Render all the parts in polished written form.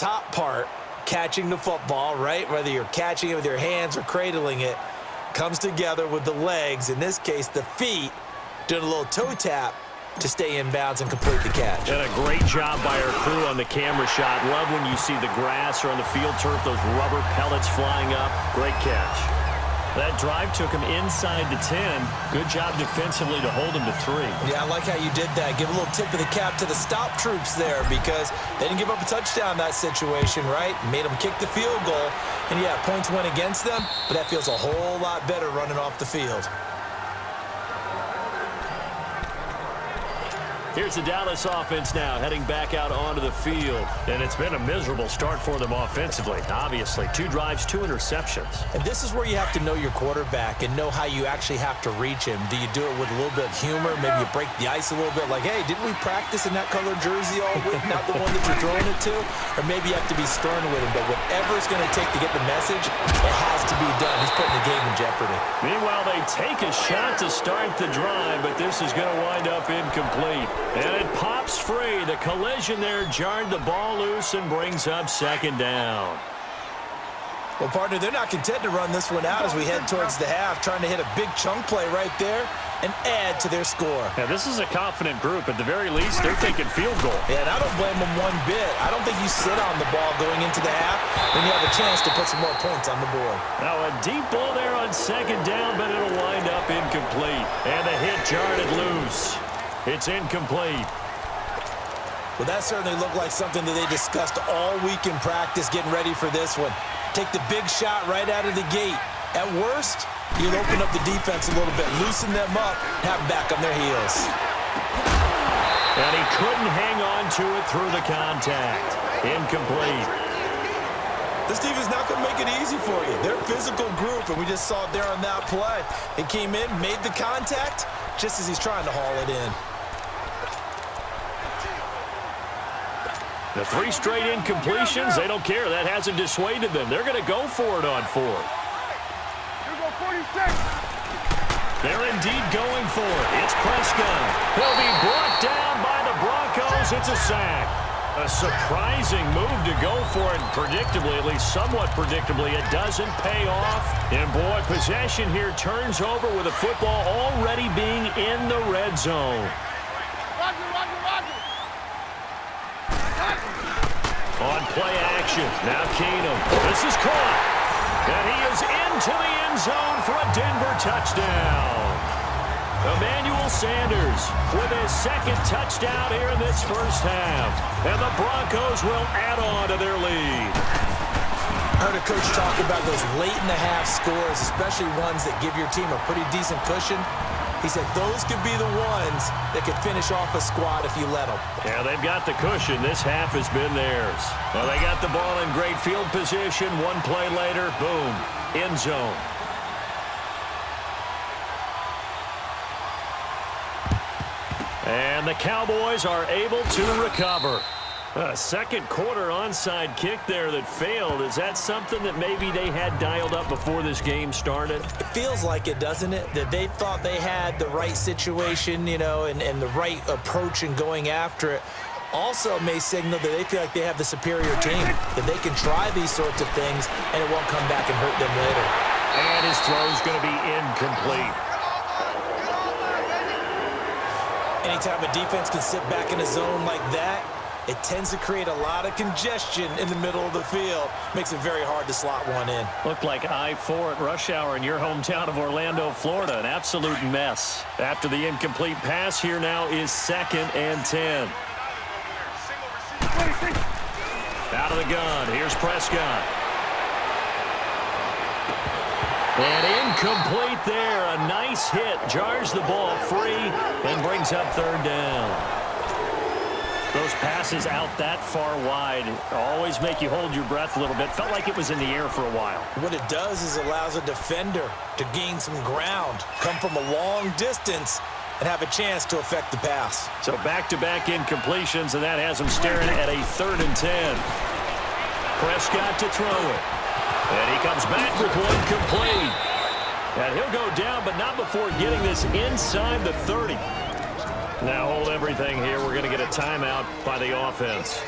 top part, catching the football, right? Whether you're catching it with your hands or cradling it, comes together with the legs, in this case the feet, doing a little toe tap to stay in bounds and complete the catch. And a great job by our crew on the camera shot. Love when you see the grass or on the field turf, those rubber pellets flying up. Great catch. That drive took him inside the 10. Good job defensively to hold him to 3. Yeah, I like how you did that. Give a little tip of the cap to the stop troops there because they didn't give up a touchdown in that situation, right? Made them kick the field goal. And, yeah, points went against them, but that feels a whole lot better running off the field. Here's the Dallas offense now, heading back out onto the field. And it's been a miserable start for them offensively, obviously. 2 drives, 2 interceptions. And this is where you have to know your quarterback and know how you actually have to reach him. Do you do it with a little bit of humor? Maybe you break the ice a little bit, like, hey, didn't we practice in that colored jersey all week, not the one that you're throwing it to? Or maybe you have to be stern with him. But whatever it's going to take to get the message, it has to be done. He's putting the game in jeopardy. Meanwhile, they take a shot to start the drive, but this is going to wind up incomplete. And it pops free. The collision there jarred the ball loose and brings up 2nd down. Well, partner, they're not content to run this one out as we head towards the half, trying to hit a big chunk play right there and add to their score. Yeah, this is a confident group. At the very least, they're thinking field goal. Yeah, and I don't blame them one bit. I don't think you sit on the ball going into the half when you have a chance to put some more points on the board. Now a deep ball there on 2nd down, but it'll wind up incomplete. And the hit jarred it loose. It's incomplete. Well, that certainly looked like something that they discussed all week in practice getting ready for this one. Take the big shot right out of the gate. At worst, you'll open up the defense a little bit, loosen them up, have them back on their heels. And he couldn't hang on to it through the contact. Incomplete. This defense is not going to make it easy for you. They're a physical group, and we just saw it there on that play. He came in, made the contact, just as he's trying to haul it in. The 3 straight incompletions, they don't care. That hasn't dissuaded them. They're going to go for it on 4th. They're indeed going for it. It's Prescott. He'll be brought down by the Broncos. It's a sack. A surprising move to go for it. Predictably, at least somewhat predictably, it doesn't pay off. And boy, possession here turns over with the football already being in the red zone. On play action, now Keenum. This is caught. And he is into the end zone for a Denver touchdown. Emmanuel Sanders with his 2nd touchdown here in this first half. And the Broncos will add on to their lead. I heard a coach talk about those late-in-the-half scores, especially ones that give your team a pretty decent cushion. He said those could be the ones that could finish off a squad if you let them. Yeah, they've got the cushion. This half has been theirs. Well, they got the ball in great field position. One play later, boom, end zone. And the Cowboys are able to recover. A 2nd quarter onside kick there that failed. Is that something that maybe they had dialed up before this game started? It feels like it, doesn't it? That they thought they had the right situation, you know, and the right approach in going after it. Also may signal that they feel like they have the superior team, that they can try these sorts of things and it won't come back and hurt them later. And his throw's going to be incomplete. Anytime a defense can sit back in a zone like that, it tends to create a lot of congestion in the middle of the field. Makes it very hard to slot one in. Looked like I-4 at rush hour in your hometown of Orlando, Florida. An absolute mess. After the incomplete pass, here now is 2nd and 10. Out of the gun. Here's Prescott. And incomplete there. A nice hit. Jars the ball free and brings up 3rd down. Those passes out that far wide always make you hold your breath a little bit. Felt like it was in the air for a while. What it does is allows a defender to gain some ground, come from a long distance, and have a chance to affect the pass. So back-to-back incompletions, and that has him staring at a 3rd and 10. Prescott to throw it. And he comes back with one complete. And he'll go down, but not before getting this inside the 30. Now hold everything here. We're going to get a timeout by the offense.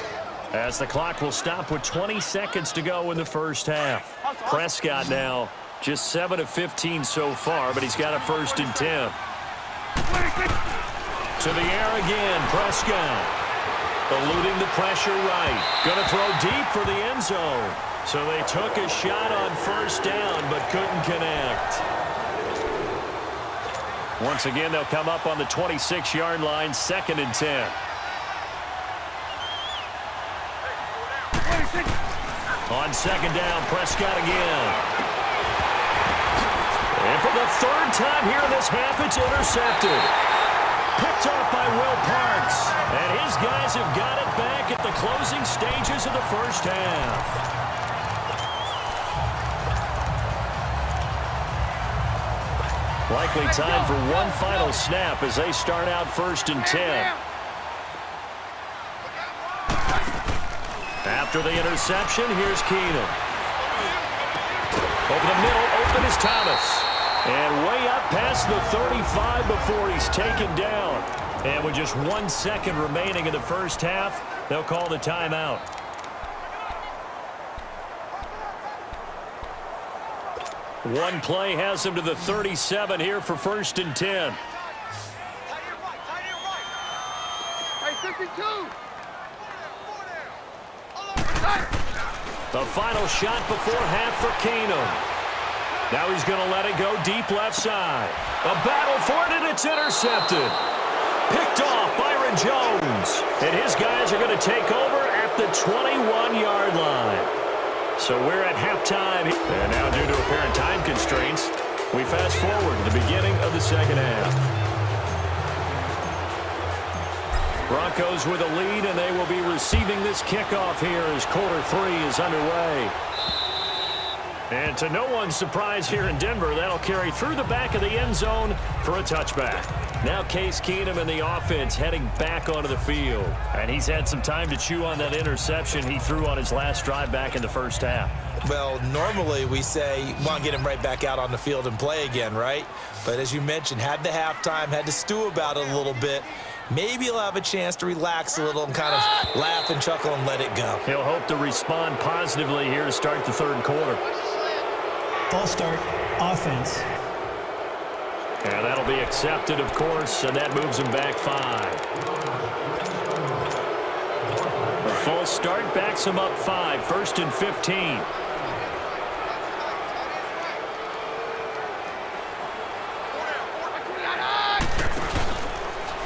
As the clock will stop with 20 seconds to go in the first half. Prescott now just 7 of 15 so far, but he's got a 1st and 10. To the air again, Prescott. Eluding the pressure right. Going to throw deep for the end zone. So they took a shot on 1st down, but couldn't connect. Once again, they'll come up on the 26-yard line, 2nd and 10. On 2nd down, Prescott again. And for the 3rd time here in this half, it's intercepted. Picked off by Will Parks. And his guys have got it back at the closing stages of the first half. Likely time for one final snap as they start out 1st and 10. After the interception, here's Keenum. Over the middle, open is Thomas. And way up past the 35 before he's taken down. And with just 1 second remaining in the first half, they'll call the timeout. One play has him to the 37 here for 1st and 10. The final shot before half for Keenum. Now he's going to let it go deep left side. A battle for it, and it's intercepted. Picked off Byron Jones. And his guys are going to take over at the 21-yard line. So we're at halftime. And now due to apparent time constraints, we fast forward to the beginning of the second half. Broncos with a lead, and they will be receiving this kickoff here as quarter 3 is underway. And to no one's surprise here in Denver, that'll carry through the back of the end zone for a touchback. Now Case Keenum and the offense heading back onto the field. And he's had some time to chew on that interception he threw on his last drive back in the first half. Well, normally we say, want to get him right back out on the field and play again, right? But as you mentioned, had the halftime, had to stew about it a little bit. Maybe he'll have a chance to relax a little and kind of laugh and chuckle and let it go. He'll hope to respond positively here to start the third quarter. False start, offense. And that'll be accepted, of course, and that moves him back 5. A false start backs him up 5, 1st and 15.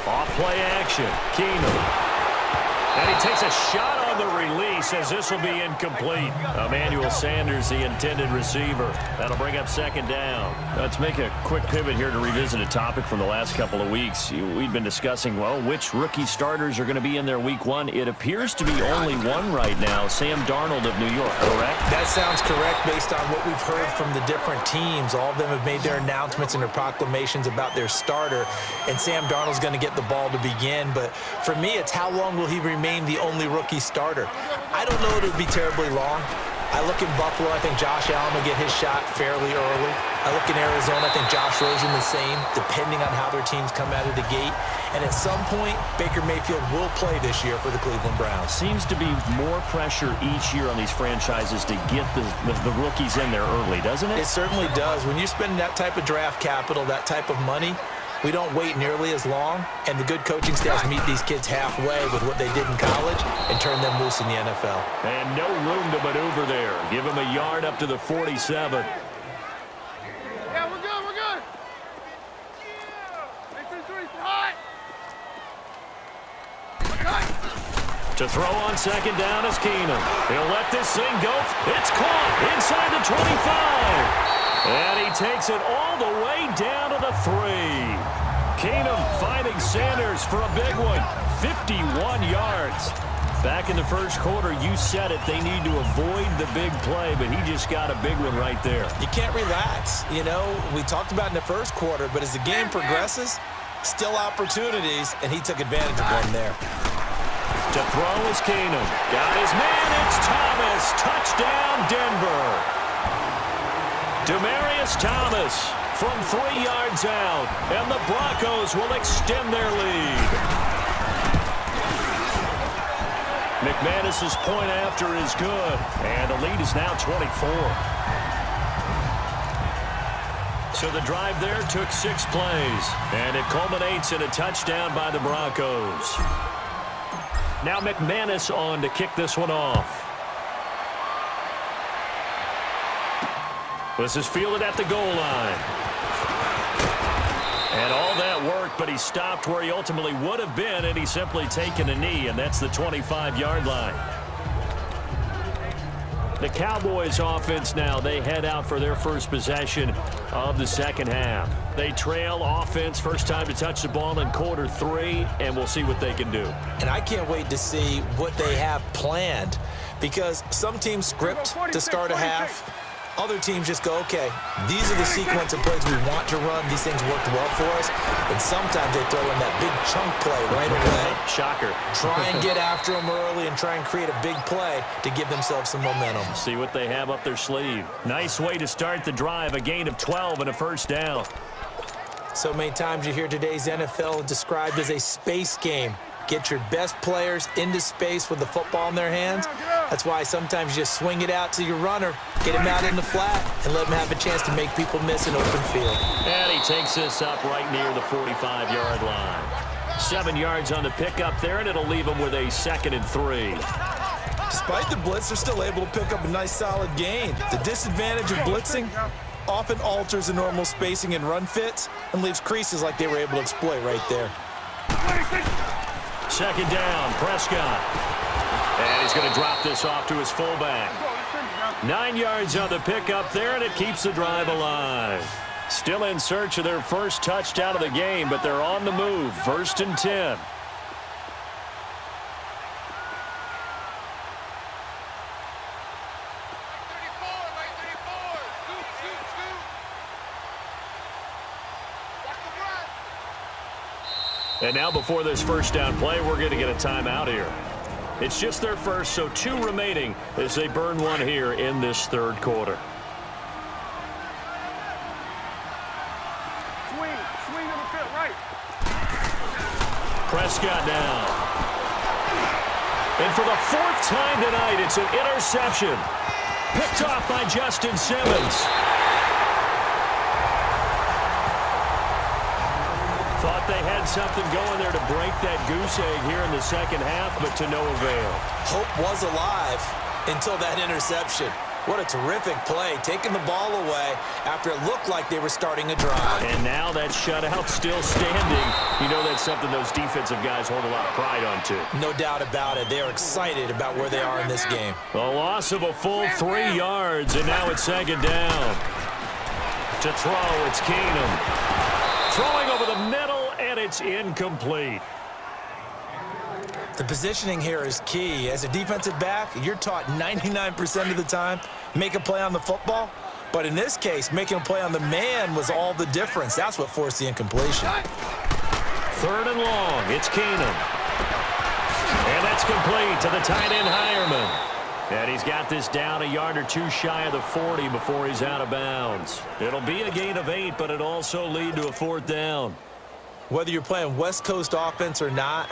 Off-play action, Keenum. And he takes a shot on the release as this will be incomplete. Emmanuel Sanders, the intended receiver. That'll bring up 2nd down. Let's make a quick pivot here to revisit a topic from the last couple of weeks. We've been discussing, well, which rookie starters are going to be in there week 1. It appears to be only one right now, Sam Darnold of New York, correct? That sounds correct based on what we've heard from the different teams. All of them have made their announcements and their proclamations about their starter. And Sam Darnold's going to get the ball to begin. But for me, it's how long will he remain the only rookie starter? I don't know if it'll be terribly long. I look in Buffalo, I think Josh Allen will get his shot fairly early. I look in Arizona, I think Josh Rosen the same, depending on how their teams come out of the gate. And at some point, Baker Mayfield will play this year for the Cleveland Browns. Seems to be more pressure each year on these franchises to get the rookies in there early, doesn't it? It certainly does. When you're spending that type of draft capital, that type of money, we don't wait nearly as long, and the good coaching staffs meet these kids halfway with what they did in college and turn them loose in the NFL. And no room to maneuver there. Give him a yard up to the 47. Yeah, we're good, we're good. Hot. To throw on 2nd down is Keenum. He'll let this thing go. It's caught inside the 25. And he takes it all the way down to the 3. Keenum finding Sanders for a big one. 51 yards. Back in the first quarter, you said it, they need to avoid the big play, but he just got a big one right there. You can't relax. You know, we talked about in the first quarter, but as the game progresses, still opportunities, and he took advantage of one there. To throw is Keenum. Got his man, it's Thomas. Touchdown, Denver. Demaryius Thomas from 3 yards out, and the Broncos will extend their lead. McManus's point after is good. And the lead is now 24. So the drive there took 6 plays. And it culminates in a touchdown by the Broncos. Now McManus on to kick this one off. This is fielded at the goal line. And all that work, but he stopped where he ultimately would have been, and he's simply taken a knee, and that's the 25-yard line. The Cowboys offense now, they head out for their first possession of the second half. They trail offense, first time to touch the ball in quarter 3, and we'll see what they can do. And I can't wait to see what they have planned, because some teams script to start a half. Other teams just go, okay, these are the sequence of plays we want to run. These things worked well for us. And sometimes they throw in that big chunk play right away. Shocker. Try and get after them early and try and create a big play to give themselves some momentum. See what they have up their sleeve. Nice way to start the drive, a gain of 12 and a first down. So many times you hear today's NFL described as a space game. Get your best players into space with the football in their hands. That's why sometimes you just swing it out to your runner, get him out in the flat, and let him have a chance to make people miss an open field. And he takes this up right near the 45-yard line. 7 yards on the pickup there, and it'll leave him with a 2nd and 3. Despite the blitz, they're still able to pick up a nice solid gain. The disadvantage of blitzing often alters the normal spacing and run fits and leaves creases like they were able to exploit right there. 2nd down, Prescott. And he's going to drop this off to his fullback. 9 yards on the pickup there, and it keeps the drive alive. Still in search of their first touchdown of the game, but they're on the move. 1st and 10. And now before this first down play, we're going to get a timeout here. It's just their first, so 2 remaining as they burn one here in this 3rd quarter. Swing on the field, right. Prescott down. And for the 4th time tonight, it's an interception. Picked off by Justin Simmons. Thought they had something going there to break that goose egg here in the second half, but to no avail. Hope was alive until that interception. What a terrific play, taking the ball away after it looked like they were starting a drive. And now that shutout still standing. You know that's something those defensive guys hold a lot of pride on, too. No doubt about it. They are excited about where they are in this game. A loss of a full 3 yards, and now it's 2nd down. To throw, it's Keenum. Throwing over the middle, and it's incomplete. The positioning here is key. As a defensive back, you're taught 99% of the time, make a play on the football. But in this case, making a play on the man was all the difference. That's what forced the incompletion. 3rd and long, it's Keenum. And that's complete to the tight end, Hireman. And he's got this down a yard or 2 shy of the 40 before he's out of bounds. It'll be a gain of 8, but it'll also lead to a 4th down. Whether you're playing West Coast offense or not,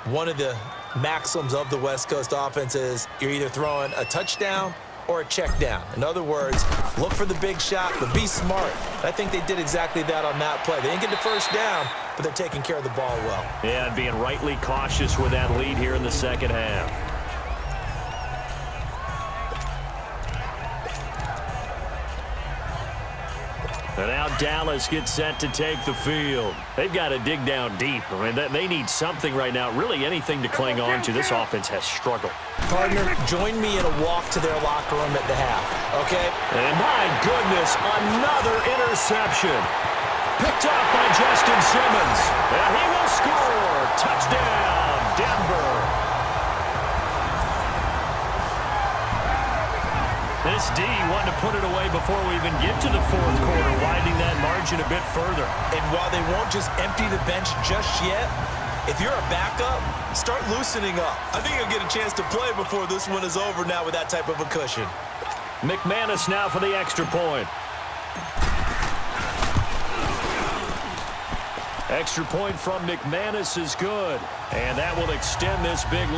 one of the maxims of the West Coast offense is you're either throwing a touchdown or a check down. In other words, look for the big shot, but be smart. I think they did exactly that on that play. They didn't get the first down, but they're taking care of the ball well. Yeah, and being rightly cautious with that lead here in the second half. And now Dallas gets set to take the field. They've got to dig down deep. I mean, they need something right now, really anything to cling on to. This offense has struggled. Partner, join me in a walk to their locker room at the half, okay? And my goodness, another interception. Picked up by Justin Simmons. And he will score. Touchdown, Denver. This D wanted to put it away before we even get to the 4th quarter, widening that margin a bit further. And while they won't just empty the bench just yet, if you're a backup, start loosening up. I think you'll get a chance to play before this one is over now with that type of a cushion. McManus now for the extra point. Extra point from McManus is good, and that will extend this big lead.